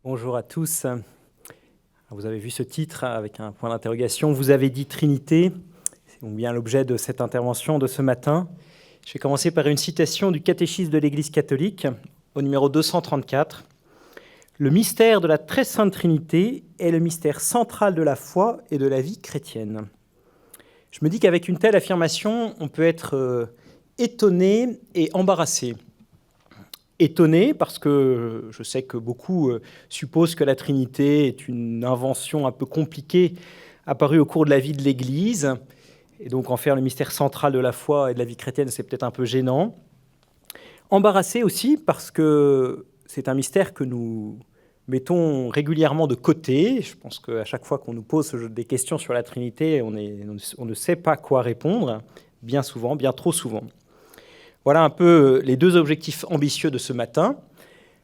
Bonjour à tous. Vous avez vu ce titre avec un point d'interrogation. Vous avez dit Trinité. C'est donc bien l'objet de cette intervention de ce matin. Je vais commencer par une citation du catéchisme de l'Église catholique, au numéro 234. Le mystère de la très sainte Trinité est le mystère central de la foi et de la vie chrétienne. Je me dis qu'avec une telle affirmation, on peut être étonné et embarrassé. Étonné parce que je sais que beaucoup supposent que la Trinité est une invention un peu compliquée apparue au cours de la vie de l'Église, et donc en faire le mystère central de la foi et de la vie chrétienne, c'est peut-être un peu gênant. Embarrassé aussi parce que c'est un mystère que nous mettons régulièrement de côté. Je pense qu'à chaque fois qu'on nous pose des questions sur la Trinité, on ne sait pas quoi répondre, bien souvent, bien trop souvent. Voilà un peu les deux objectifs ambitieux de ce matin.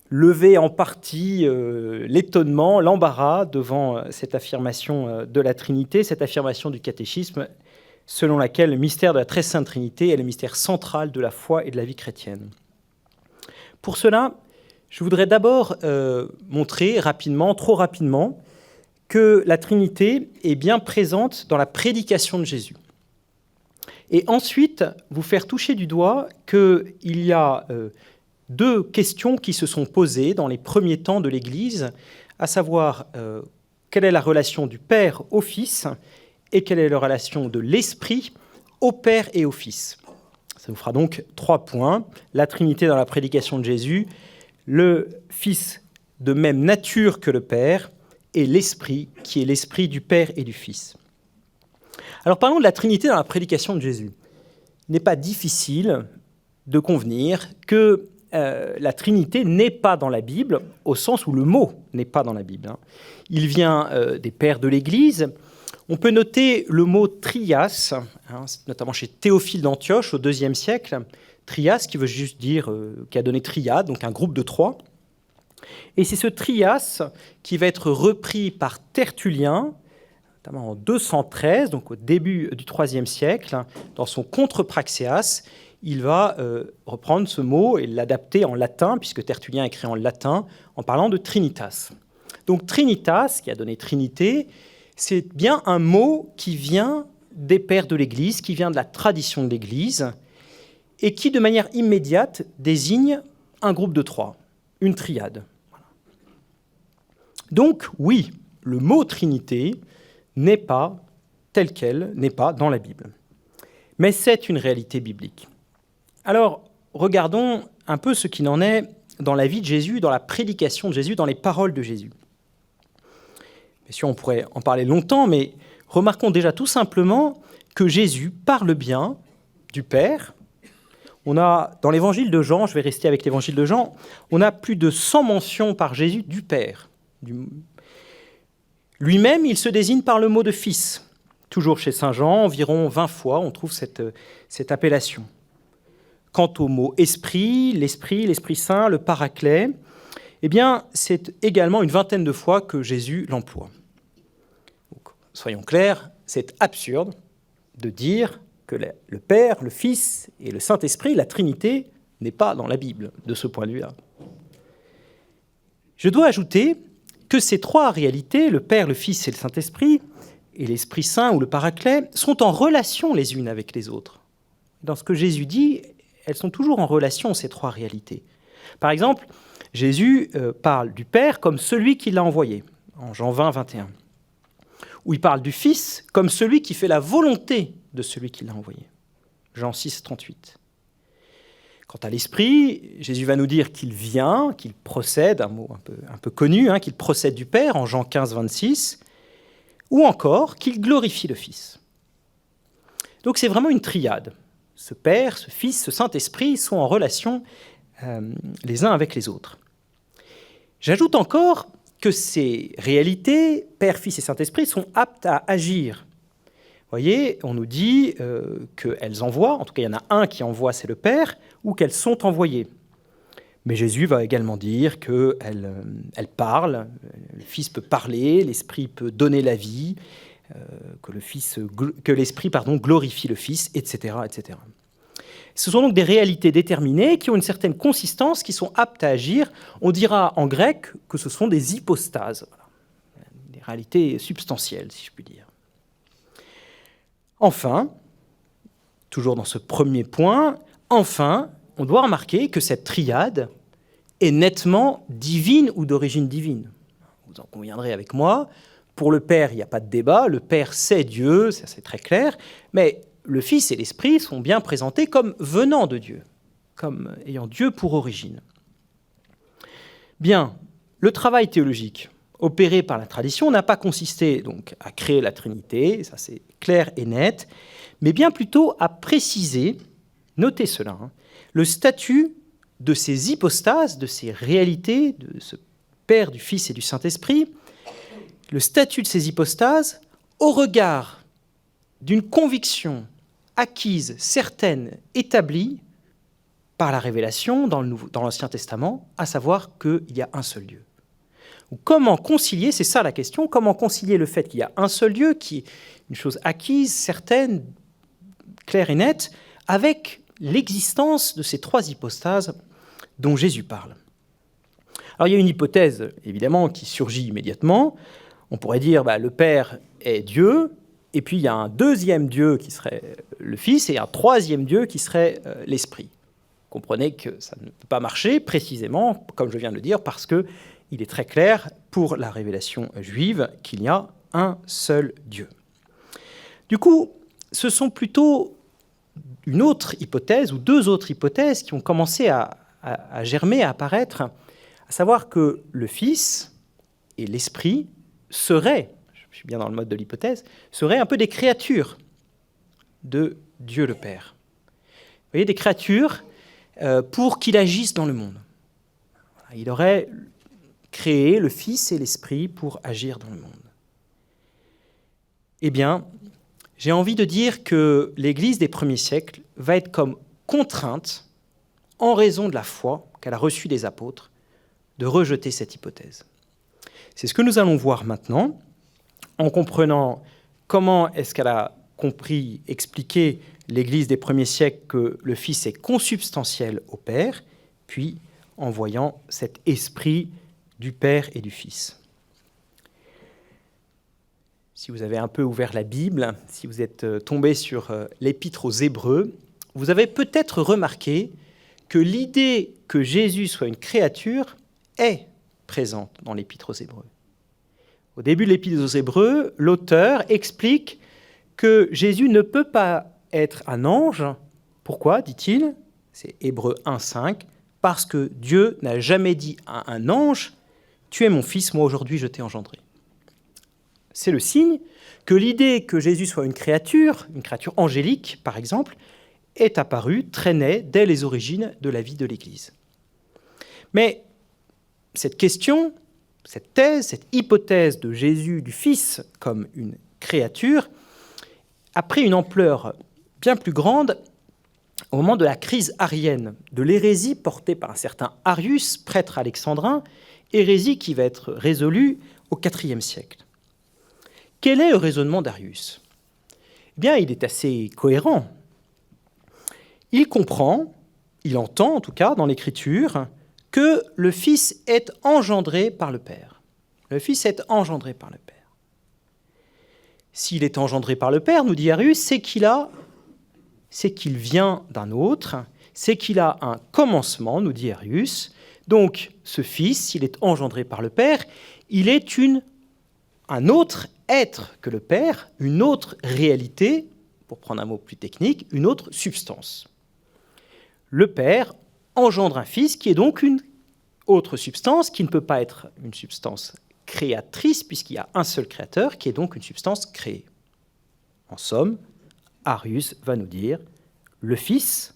Lever en partie l'étonnement, l'embarras devant cette affirmation de la Trinité, cette affirmation du catéchisme, selon laquelle le mystère de la très sainte Trinité est le mystère central de la foi et de la vie chrétienne. Pour cela, je voudrais d'abord montrer rapidement, trop rapidement, que la Trinité est bien présente dans la prédication de Jésus. Et ensuite, vous faire toucher du doigt qu'il y a deux questions qui se sont posées dans les premiers temps de l'Église, à savoir quelle est la relation du Père au Fils et quelle est la relation de l'Esprit au Père et au Fils. Ça vous fera donc 3 points. La Trinité dans la prédication de Jésus, le Fils de même nature que le Père et l'Esprit qui est l'Esprit du Père et du Fils. Alors parlons de la Trinité dans la prédication de Jésus. Il n'est pas difficile de convenir que la Trinité n'est pas dans la Bible, au sens où le mot n'est pas dans la Bible. Il vient des pères de l'Église. On peut noter le mot trias, notamment chez Théophile d'Antioche au IIe siècle. Trias qui veut juste dire, qui a donné triade, donc un groupe de 3. Et c'est ce trias qui va être repris par Tertullien, notamment en 213, donc au début du IIIe siècle, dans son Contre-Praxeas, il va reprendre ce mot et l'adapter en latin, puisque Tertullien écrit en latin, en parlant de Trinitas. Donc Trinitas, qui a donné Trinité, c'est bien un mot qui vient des pères de l'Église, qui vient de la tradition de l'Église, et qui, de manière immédiate, désigne un groupe de 3, une triade. Voilà. Donc, oui, le mot Trinité n'est pas tel quel, n'est pas dans la Bible. Mais c'est une réalité biblique. Alors, regardons un peu ce qu'il en est dans la vie de Jésus, dans la prédication de Jésus, dans les paroles de Jésus. Bien sûr, on pourrait en parler longtemps, mais remarquons déjà tout simplement que Jésus parle bien du Père. On a, dans l'évangile de Jean, je vais rester avec l'évangile de Jean, on a plus de 100 mentions par Jésus du Père. Lui-même, il se désigne par le mot de fils. Toujours chez saint Jean, environ 20 fois, on trouve cette appellation. Quant au mot esprit, l'Esprit Saint, le Paraclet, eh bien, c'est également une vingtaine de fois que Jésus l'emploie. Donc, soyons clairs, c'est absurde de dire que le Père, le Fils et le Saint-Esprit, la Trinité, n'est pas dans la Bible, de ce point de vue-là. Je dois ajouter que ces 3 réalités, le Père, le Fils et le Saint-Esprit, et l'Esprit Saint ou le Paraclet, sont en relation les unes avec les autres. Dans ce que Jésus dit, elles sont toujours en relation, ces 3 réalités. Par exemple, Jésus parle du Père comme celui qui l'a envoyé, en Jean 20, 21. Ou il parle du Fils comme celui qui fait la volonté de celui qui l'a envoyé, Jean 6, 38. Quant à l'Esprit, Jésus va nous dire qu'il vient, qu'il procède, un mot un peu connu, qu'il procède du Père en Jean 15, 26, ou encore qu'il glorifie le Fils. Donc c'est vraiment une triade. Ce Père, ce Fils, ce Saint-Esprit sont en relation les uns avec les autres. J'ajoute encore que ces réalités, Père, Fils et Saint-Esprit, sont aptes à agir. Vous voyez, on nous dit qu'elles envoient, en tout cas il y en a un qui envoie, c'est le Père, ou qu'elles sont envoyées. Mais Jésus va également dire qu'elles parlent, le Fils peut parler, l'Esprit peut donner la vie, que l'Esprit glorifie le Fils, etc., etc. Ce sont donc des réalités déterminées qui ont une certaine consistance, qui sont aptes à agir. On dira en grec que ce sont des hypostases, voilà. Des réalités substantielles, si je puis dire. Enfin, toujours dans ce premier point, on doit remarquer que cette triade est nettement divine ou d'origine divine. Vous en conviendrez avec moi, pour le Père, il n'y a pas de débat, le Père c'est Dieu, ça c'est très clair, mais le Fils et l'Esprit sont bien présentés comme venant de Dieu, comme ayant Dieu pour origine. Bien, le travail théologique opéré par la tradition n'a pas consisté donc à créer la Trinité, ça c'est clair et net, mais bien plutôt à préciser, notez cela, le statut de ces hypostases, de ces réalités, de ce Père, du Fils et du Saint-Esprit, le statut de ces hypostases au regard d'une conviction acquise, certaine, établie par la révélation dans l'Ancien Testament, à savoir qu'il y a un seul Dieu. Comment concilier, c'est ça la question, comment concilier le fait qu'il y a un seul Dieu, qui est une chose acquise, certaine, claire et nette, avec l'existence de ces trois hypostases dont Jésus parle. Alors il y a une hypothèse, évidemment, qui surgit immédiatement. On pourrait dire le Père est Dieu, et puis il y a un deuxième Dieu qui serait le Fils, et un troisième Dieu qui serait l'Esprit. Comprenez que ça ne peut pas marcher, précisément, comme je viens de le dire, parce qu'il est très clair pour la révélation juive qu'il y a un seul Dieu. Du coup, ce sont plutôt une autre hypothèse, ou deux autres hypothèses qui ont commencé à germer, à apparaître, à savoir que le Fils et l'Esprit seraient, je suis bien dans le mode de l'hypothèse, seraient un peu des créatures de Dieu le Père. Vous voyez, des créatures pour qu'il agisse dans le monde. Il aurait créé le Fils et l'Esprit pour agir dans le monde. Eh bien, j'ai envie de dire que l'Église des premiers siècles va être comme contrainte, en raison de la foi qu'elle a reçue des apôtres, de rejeter cette hypothèse. C'est ce que nous allons voir maintenant, en comprenant comment est-ce qu'elle a compris, expliqué l'Église des premiers siècles que le Fils est consubstantiel au Père, puis en voyant cet esprit du Père et du Fils. Si vous avez un peu ouvert la Bible, si vous êtes tombé sur l'Épître aux Hébreux, vous avez peut-être remarqué que l'idée que Jésus soit une créature est présente dans l'Épître aux Hébreux. Au début de l'Épître aux Hébreux, l'auteur explique que Jésus ne peut pas être un ange. Pourquoi, dit-il? C'est Hébreux 1,5. Parce que Dieu n'a jamais dit à un ange « Tu es mon fils, moi aujourd'hui je t'ai engendré ». C'est le signe que l'idée que Jésus soit une créature angélique par exemple, est apparue, traînait dès les origines de la vie de l'Église. Mais cette question, cette thèse, cette hypothèse de Jésus, du Fils, comme une créature, a pris une ampleur bien plus grande au moment de la crise arienne, de l'hérésie portée par un certain Arius, prêtre alexandrin, hérésie qui va être résolue au IVe siècle. Quel est le raisonnement d'Arius? Eh bien, il est assez cohérent. Il comprend, il entend en tout cas dans l'Écriture, que le Fils est engendré par le Père. Le Fils est engendré par le Père. S'il est engendré par le Père, nous dit Arius, c'est qu'il vient d'un autre, c'est qu'il a un commencement, nous dit Arius. Donc, ce Fils, s'il est engendré par le Père, il est un autre être que le Père, une autre réalité, pour prendre un mot plus technique, une autre substance. Le Père engendre un Fils qui est donc une autre substance, qui ne peut pas être une substance créatrice, puisqu'il y a un seul créateur, qui est donc une substance créée. En somme, Arius va nous dire, le Fils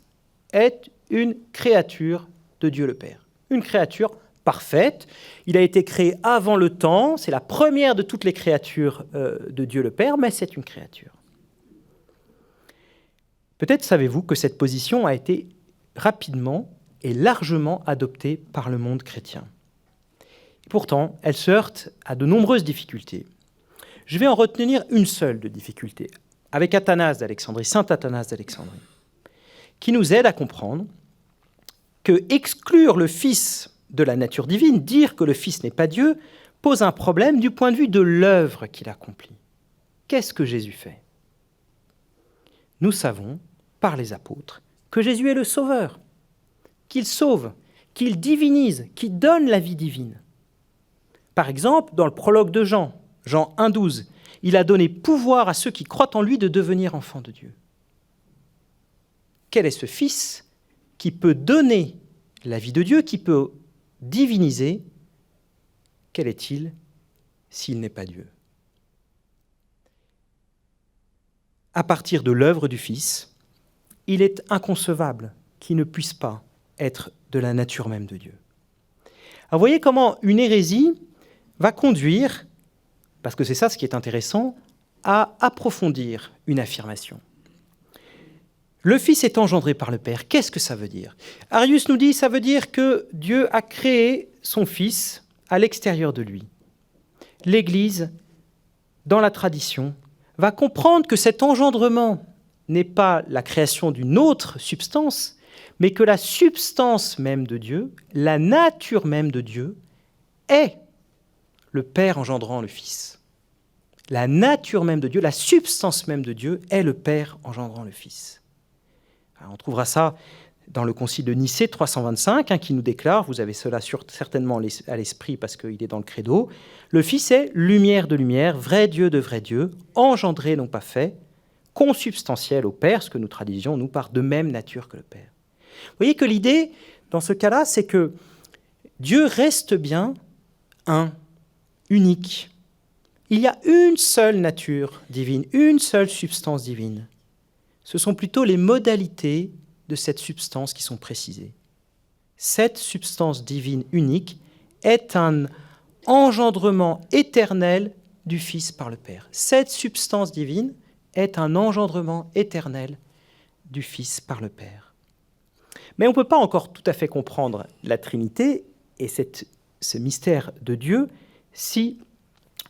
est une créature de Dieu le Père, une créature parfaite. Il a été créé avant le temps, c'est la première de toutes les créatures de Dieu le Père, mais c'est une créature. Peut-être savez-vous que cette position a été rapidement et largement adoptée par le monde chrétien. Pourtant, elle se heurte à de nombreuses difficultés. Je vais en retenir une seule de difficulté, avec Athanase d'Alexandrie, saint Athanase d'Alexandrie, qui nous aide à comprendre que exclure le Fils de la nature divine, dire que le Fils n'est pas Dieu, pose un problème du point de vue de l'œuvre qu'il accomplit. Qu'est-ce que Jésus fait ? Nous savons, par les apôtres, que Jésus est le Sauveur, qu'il sauve, qu'il divinise, qu'il donne la vie divine. Par exemple, dans le prologue de Jean 1,12, il a donné pouvoir à ceux qui croient en lui de devenir enfants de Dieu. Quel est ce Fils qui peut donner la vie de Dieu, qui peut diviniser ? Quel est-il s'il n'est pas Dieu ? À partir de l'œuvre du Fils, il est inconcevable qu'il ne puisse pas être de la nature même de Dieu. Alors, vous voyez comment une hérésie va conduire, parce que c'est ça ce qui est intéressant, à approfondir une affirmation. Le Fils est engendré par le Père. Qu'est-ce que ça veut dire ? Arius nous dit, ça veut dire que Dieu a créé son Fils à l'extérieur de lui. L'Église, dans la tradition, va comprendre que cet engendrement n'est pas la création d'une autre substance, mais que la substance même de Dieu, la nature même de Dieu, est le Père engendrant le Fils. La nature même de Dieu, la substance même de Dieu, est le Père engendrant le Fils. Alors, on trouvera ça dans le Concile de Nicée 325, qui nous déclare, vous avez cela certainement à l'esprit parce qu'il est dans le credo, le Fils est lumière de lumière, vrai Dieu de vrai Dieu, engendré non pas fait, consubstantiel au Père, ce que nous traduisions, nous, par de même nature que le Père. Vous voyez que l'idée, dans ce cas-là, c'est que Dieu reste bien un, unique. Il y a une seule nature divine, une seule substance divine. Ce sont plutôt les modalités de cette substance qui sont précisées. Cette substance divine unique est un engendrement éternel du Fils par le Père. Cette substance divine est un engendrement éternel du Fils par le Père. Mais on ne peut pas encore tout à fait comprendre la Trinité et ce mystère de Dieu si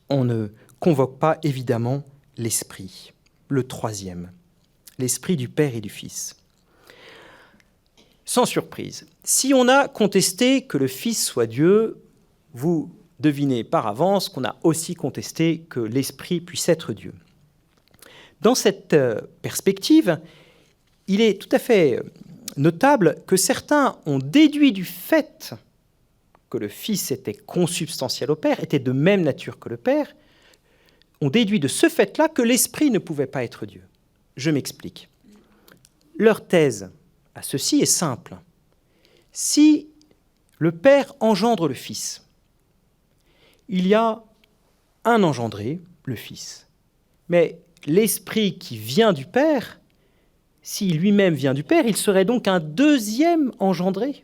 on ne convoque pas évidemment l'Esprit, le troisième, l'Esprit du Père et du Fils. Sans surprise, si on a contesté que le Fils soit Dieu, vous devinez par avance qu'on a aussi contesté que l'Esprit puisse être Dieu. Dans cette perspective, il est tout à fait notable que certains ont déduit du fait que le Fils était consubstantiel au Père, était de même nature que le Père, ont déduit de ce fait-là que l'Esprit ne pouvait pas être Dieu. Je m'explique. Leur thèse à ceci est simple. Si le Père engendre le Fils, il y a un engendré, le Fils. Mais l'Esprit qui vient du Père, s'il lui-même vient du Père, il serait donc un deuxième engendré.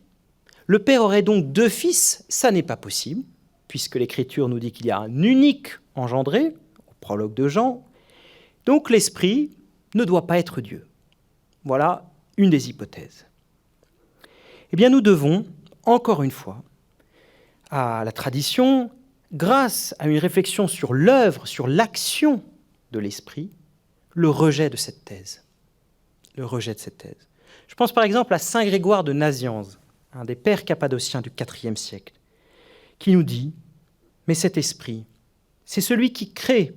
Le Père aurait donc deux fils, ça n'est pas possible, puisque l'Écriture nous dit qu'il y a un unique engendré, au prologue de Jean. Donc l'Esprit ne doit pas être Dieu. Voilà une des hypothèses. Eh bien, nous devons, encore une fois, à la tradition, grâce à une réflexion sur l'œuvre, sur l'action de l'Esprit, le rejet de cette thèse. Le rejet de cette thèse. Je pense par exemple à saint Grégoire de Nazianze, un des pères cappadociens du IVe siècle, qui nous dit « Mais cet esprit, c'est celui qui crée,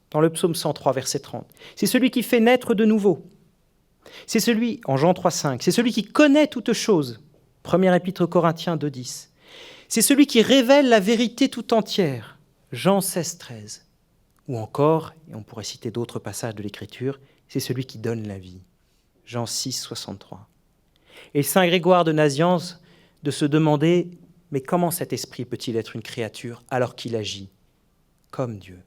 dans le psaume 103, verset 30, c'est celui qui fait naître de nouveau. C'est celui, en Jean 3,5, c'est celui qui connaît toutes choses, première épître aux Corinthiens 2,10. C'est celui qui révèle la vérité tout entière, Jean 16, 13. Ou encore, et on pourrait citer d'autres passages de l'Écriture, c'est celui qui donne la vie, Jean 6, 63. Et saint Grégoire de Nazianze de se demander, mais comment cet esprit peut-il être une créature alors qu'il agit comme Dieu,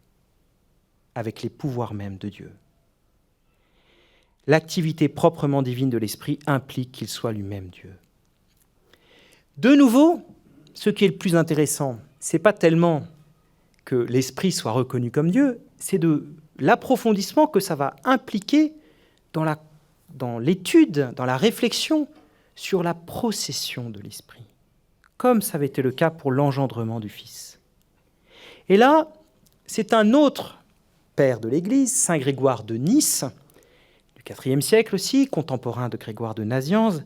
avec les pouvoirs mêmes de Dieu ? L'activité proprement divine de l'esprit implique qu'il soit lui-même Dieu. De nouveau, ce qui est le plus intéressant, ce n'est pas tellement que l'esprit soit reconnu comme Dieu, c'est de l'approfondissement que ça va impliquer dans l'étude, dans la réflexion sur la procession de l'esprit, comme ça avait été le cas pour l'engendrement du Fils. Et là, c'est un autre père de l'Église, saint Grégoire de Nice, du IVe siècle aussi, contemporain de Grégoire de Nazianze,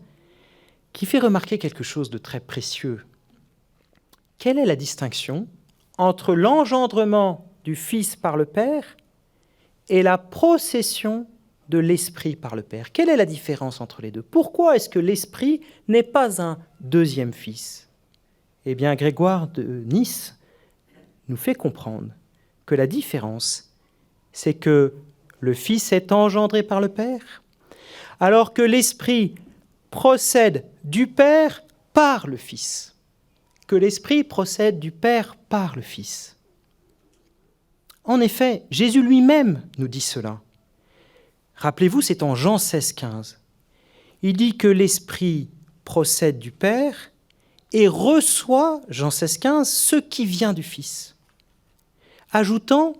qui fait remarquer quelque chose de très précieux. Quelle est la distinction entre l'engendrement du Fils par le Père et la procession de l'Esprit par le Père? Quelle est la différence entre les deux? Pourquoi est-ce que l'Esprit n'est pas un deuxième Fils? Eh bien, Grégoire de Nice nous fait comprendre que la différence, c'est que le Fils est engendré par le Père, alors que l'Esprit procède du Père par le Fils. Que l'Esprit procède du Père par le Fils. En effet, Jésus lui-même nous dit cela. Rappelez-vous, c'est en Jean 16,15. Il dit que l'Esprit procède du Père et reçoit, Jean 16,15, ce qui vient du Fils. Ajoutant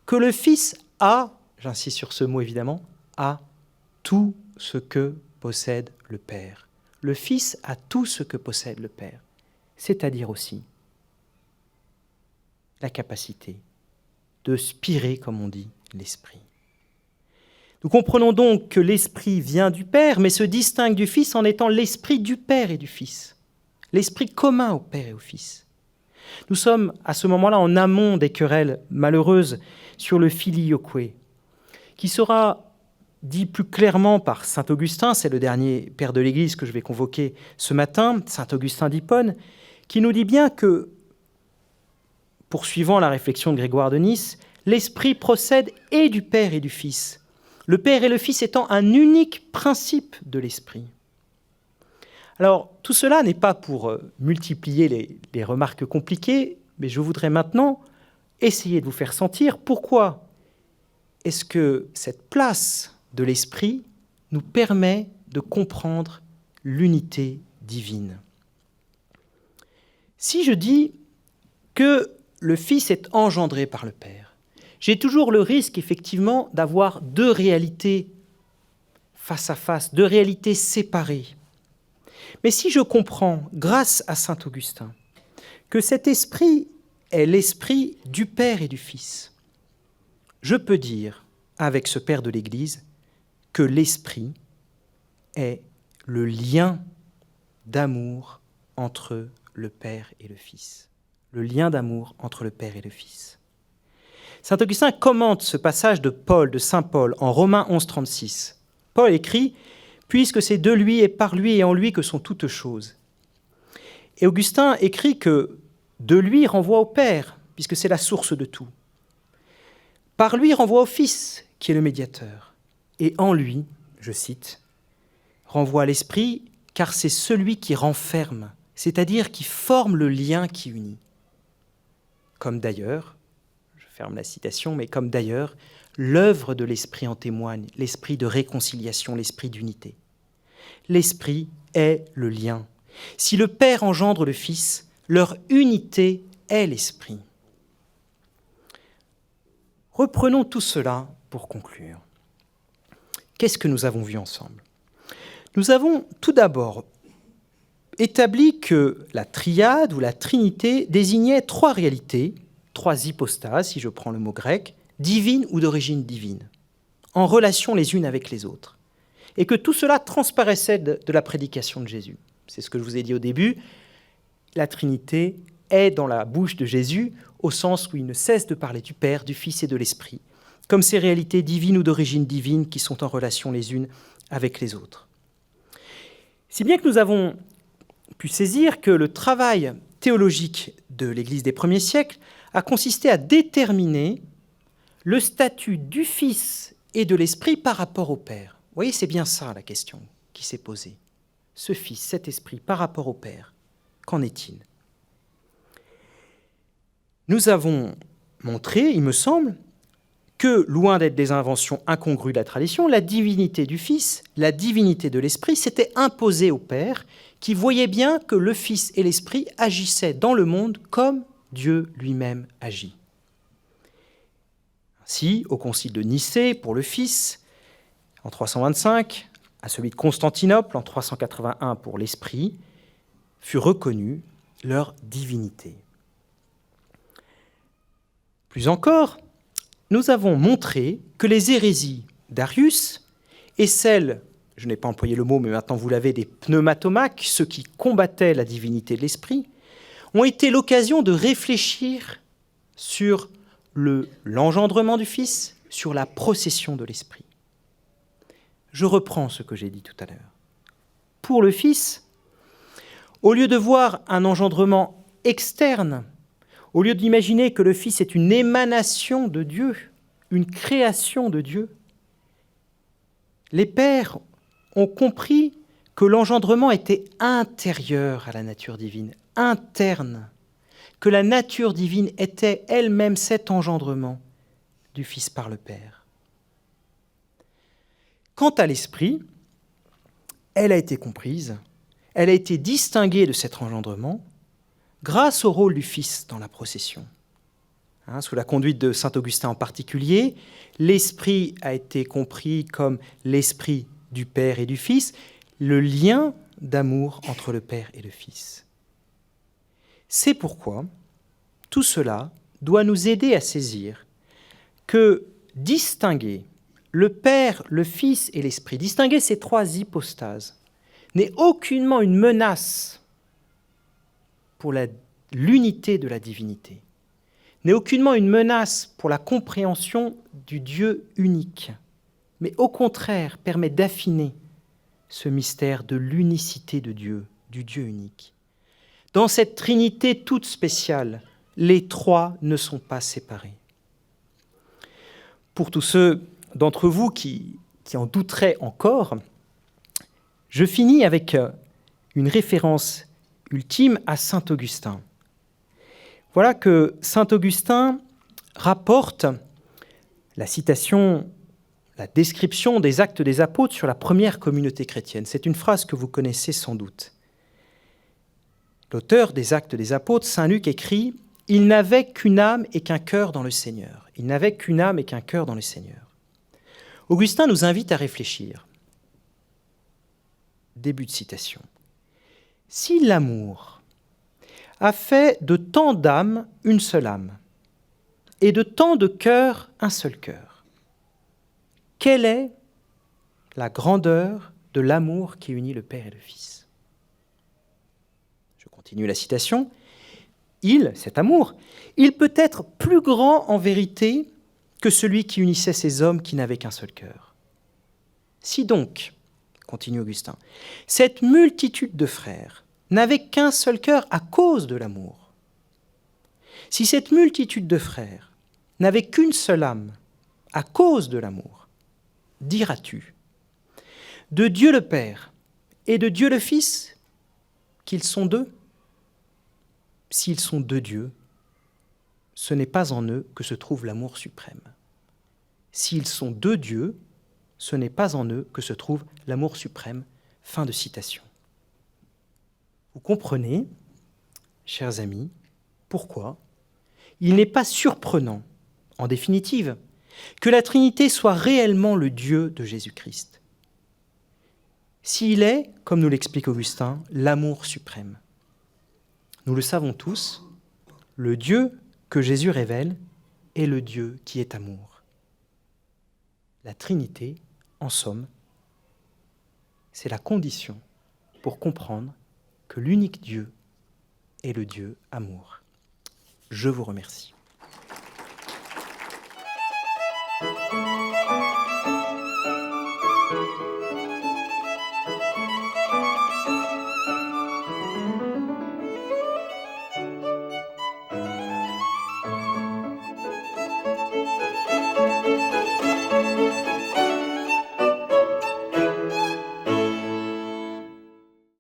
que le Fils a, j'insiste sur ce mot évidemment, a tout ce que possède le Père. Le Fils a tout ce que possède le Père, c'est-à-dire aussi la capacité de spirer, comme on dit, l'Esprit. Nous comprenons donc que l'Esprit vient du Père, mais se distingue du Fils en étant l'Esprit du Père et du Fils, l'Esprit commun au Père et au Fils. Nous sommes à ce moment-là en amont des querelles malheureuses sur le filioque, qui sera dit plus clairement par saint Augustin, c'est le dernier père de l'Église que je vais convoquer ce matin, saint Augustin d'Hippone, qui nous dit bien que, poursuivant la réflexion de Grégoire de Nice, l'Esprit procède et du Père et du Fils, le Père et le Fils étant un unique principe de l'Esprit. Alors, tout cela n'est pas pour multiplier les remarques compliquées, mais je voudrais maintenant essayer de vous faire sentir pourquoi est-ce que cette place de l'Esprit nous permet de comprendre l'unité divine. Si je dis que le Fils est engendré par le Père, j'ai toujours le risque, effectivement, d'avoir deux réalités face à face, deux réalités séparées. Mais si je comprends, grâce à saint Augustin, que cet esprit est l'esprit du Père et du Fils, je peux dire, avec ce Père de l'Église, que l'esprit est le lien d'amour entre le Père et le Fils. Le lien d'amour entre le Père et le Fils. Saint Augustin commente ce passage de Paul, de saint Paul, en Romains 11,36. Paul écrit « Puisque c'est de lui et par lui et en lui que sont toutes choses ». Et Augustin écrit que de lui renvoie au Père, puisque c'est la source de tout. Par lui renvoie au Fils, qui est le médiateur. Et en lui, je cite, renvoie à l'Esprit, car c'est celui qui renferme, c'est-à-dire qui forme le lien qui unit. Comme d'ailleurs, je ferme la citation, mais comme d'ailleurs, l'œuvre de l'Esprit en témoigne, l'esprit de réconciliation, l'esprit d'unité. L'Esprit est le lien. Si le Père engendre le Fils, leur unité est l'Esprit. Reprenons tout cela pour conclure. Qu'est-ce que nous avons vu ensemble? Nous avons tout d'abord établi que la triade ou la trinité désignait trois réalités, trois hypostases, si je prends le mot grec, divines ou d'origine divine, en relation les unes avec les autres, et que tout cela transparaissait de la prédication de Jésus. C'est ce que je vous ai dit au début, la Trinité est dans la bouche de Jésus, au sens où il ne cesse de parler du Père, du Fils et de l'Esprit, comme ces réalités divines ou d'origine divine qui sont en relation les unes avec les autres. Si bien que nous avons pu saisir que le travail théologique de l'Église des premiers siècles a consisté à déterminer le statut du Fils et de l'Esprit par rapport au Père. Vous voyez, c'est bien ça la question qui s'est posée. Ce Fils, cet Esprit, par rapport au Père, qu'en est-il? Nous avons montré, il me semble, que, loin d'être des inventions incongrues de la tradition, la divinité du Fils, la divinité de l'Esprit s'était imposée au Père, qui voyait bien que le Fils et l'Esprit agissaient dans le monde comme Dieu lui-même agit. Ainsi, au concile de Nicée pour le Fils, en 325, à celui de Constantinople, en 381 pour l'Esprit, fut reconnue leur divinité. Plus encore, nous avons montré que les hérésies d'Arius et celles, je n'ai pas employé le mot, mais maintenant vous l'avez, des pneumatomaques, ceux qui combattaient la divinité de l'Esprit, ont été l'occasion de réfléchir sur l'engendrement du Fils, sur la procession de l'Esprit. Je reprends ce que j'ai dit tout à l'heure. Pour le Fils, au lieu de voir un engendrement externe, au lieu d'imaginer que le Fils est une émanation de Dieu, une création de Dieu, les pères ont compris que l'engendrement était intérieur à la nature divine, interne, que la nature divine était elle-même cet engendrement du Fils par le Père. Quant à l'Esprit, elle a été comprise, elle a été distinguée de cet engendrement grâce au rôle du Fils dans la procession. Sous la conduite de saint Augustin en particulier, l'Esprit a été compris comme l'Esprit du Père et du Fils, le lien d'amour entre le Père et le Fils. C'est pourquoi tout cela doit nous aider à saisir que distinguer le Père, le Fils et l'Esprit, distinguer ces trois hypostases, n'est aucunement une menace pour l'unité de la divinité, n'est aucunement une menace pour la compréhension du Dieu unique, mais au contraire permet d'affiner ce mystère de l'unicité de Dieu, du Dieu unique. Dans cette Trinité toute spéciale, les trois ne sont pas séparés. Pour tous ceux d'entre vous qui en douteraient encore, je finis avec une référence ultime à saint Augustin. Voilà que saint Augustin rapporte la citation, la description des actes des apôtres sur la première communauté chrétienne. C'est une phrase que vous connaissez sans doute. L'auteur des actes des apôtres, saint Luc, écrit « Il n'avait qu'une âme et qu'un cœur dans le Seigneur. » Il n'avait qu'une âme et qu'un cœur dans le Seigneur. Augustin nous invite à réfléchir. Début de citation. Si l'amour a fait de tant d'âmes une seule âme, et de tant de cœurs un seul cœur, quelle est la grandeur de l'amour qui unit le Père et le Fils ? Je continue la citation. Cet amour, il peut être plus grand en vérité que celui qui unissait ces hommes qui n'avaient qu'un seul cœur. Si donc, continue Augustin, cette multitude de frères n'avait qu'un seul cœur à cause de l'amour, si cette multitude de frères n'avait qu'une seule âme à cause de l'amour, diras-tu de Dieu le Père et de Dieu le Fils qu'ils sont deux ? S'ils sont deux dieux, ce n'est pas en eux que se trouve l'amour suprême. S'ils sont deux dieux, ce n'est pas en eux que se trouve l'amour suprême. Fin de citation. Vous comprenez, chers amis, pourquoi il n'est pas surprenant, en définitive, que la Trinité soit réellement le Dieu de Jésus-Christ. S'il est, comme nous l'explique Augustin, l'amour suprême. Nous le savons tous, le Dieu que Jésus révèle est le Dieu qui est amour. La Trinité, en somme, c'est la condition pour comprendre que l'unique Dieu est le Dieu amour. Je vous remercie.